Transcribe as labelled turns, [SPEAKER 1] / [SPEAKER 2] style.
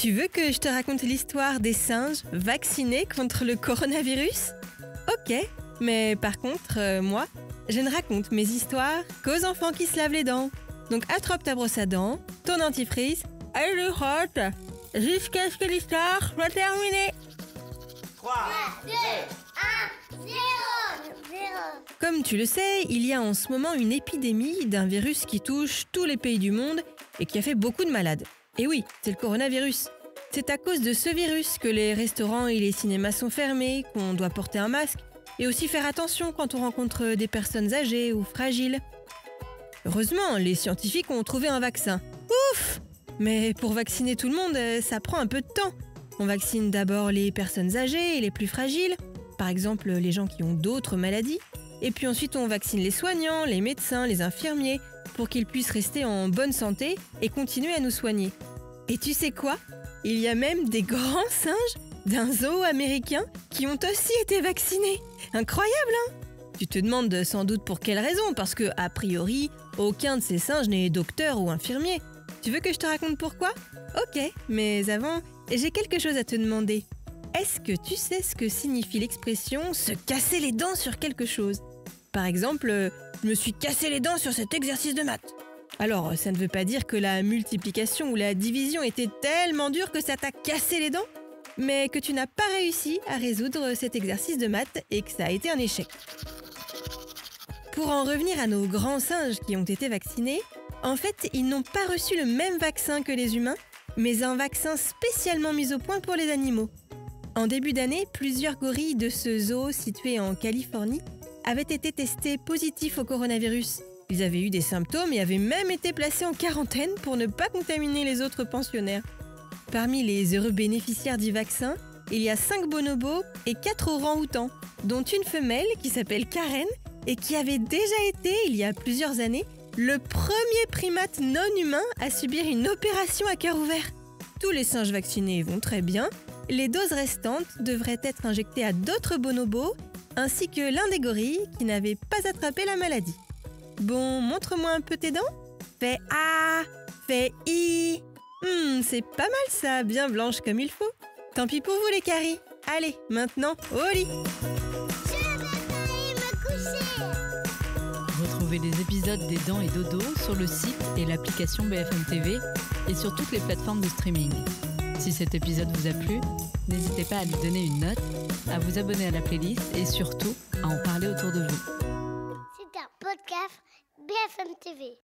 [SPEAKER 1] Tu veux que je te raconte l'histoire des singes vaccinés contre le coronavirus? Ok, mais par contre, moi, je ne raconte mes histoires qu'aux enfants qui se lavent les dents. Donc attrape ta brosse à dents, ton dentifrice, et le hot, jusqu'à ce que l'histoire soit terminée.
[SPEAKER 2] 3, 2, 1, 0.
[SPEAKER 1] Comme tu le sais, il y a en ce moment une épidémie d'un virus qui touche tous les pays du monde et qui a fait beaucoup de malades. Et oui, c'est le coronavirus. C'est à cause de ce virus que les restaurants et les cinémas sont fermés, qu'on doit porter un masque et aussi faire attention quand on rencontre des personnes âgées ou fragiles. Heureusement, les scientifiques ont trouvé un vaccin. Ouf! Mais pour vacciner tout le monde, ça prend un peu de temps. On vaccine d'abord les personnes âgées et les plus fragiles, par exemple les gens qui ont d'autres maladies. Et puis ensuite, on vaccine les soignants, les médecins, les infirmiers, pour qu'ils puissent rester en bonne santé et continuer à nous soigner. Et tu sais quoi? Il y a même des grands singes d'un zoo américain qui ont aussi été vaccinés. Incroyable, hein? Tu te demandes sans doute pour quelle raison, parce que, a priori, aucun de ces singes n'est docteur ou infirmier. Tu veux que je te raconte pourquoi? Ok, mais avant, j'ai quelque chose à te demander. Est-ce que tu sais ce que signifie l'expression « se casser les dents sur quelque chose » ? Par exemple, je me suis cassé les dents sur cet exercice de maths. Alors, ça ne veut pas dire que la multiplication ou la division était tellement dure que ça t'a cassé les dents, mais que tu n'as pas réussi à résoudre cet exercice de maths et que ça a été un échec. Pour en revenir à nos grands singes qui ont été vaccinés, en fait, ils n'ont pas reçu le même vaccin que les humains, mais un vaccin spécialement mis au point pour les animaux. En début d'année, plusieurs gorilles de ce zoo situé en Californie avaient été testés positifs au coronavirus. Ils avaient eu des symptômes et avaient même été placés en quarantaine pour ne pas contaminer les autres pensionnaires. Parmi les heureux bénéficiaires du vaccin, il y a 5 bonobos et 4 orang-outans, dont une femelle qui s'appelle Karen et qui avait déjà été, il y a plusieurs années, le premier primate non humain à subir une opération à cœur ouvert. Tous les singes vaccinés vont très bien. Les doses restantes devraient être injectées à d'autres bonobos, ainsi que l'un des gorilles qui n'avait pas attrapé la maladie. Bon, montre-moi un peu tes dents. Fais A, fais I. C'est pas mal ça, bien blanche comme il faut. Tant pis pour vous les caries. Allez, maintenant, au lit.
[SPEAKER 2] Je vais aller me coucher.
[SPEAKER 3] Retrouvez les épisodes des Dents et Dodo sur le site et l'application BFM TV et sur toutes les plateformes de streaming. Si cet épisode vous a plu, n'hésitez pas à lui donner une note, à vous abonner à la playlist et surtout à en parler autour de vous.
[SPEAKER 2] C'est un podcast BFM TV.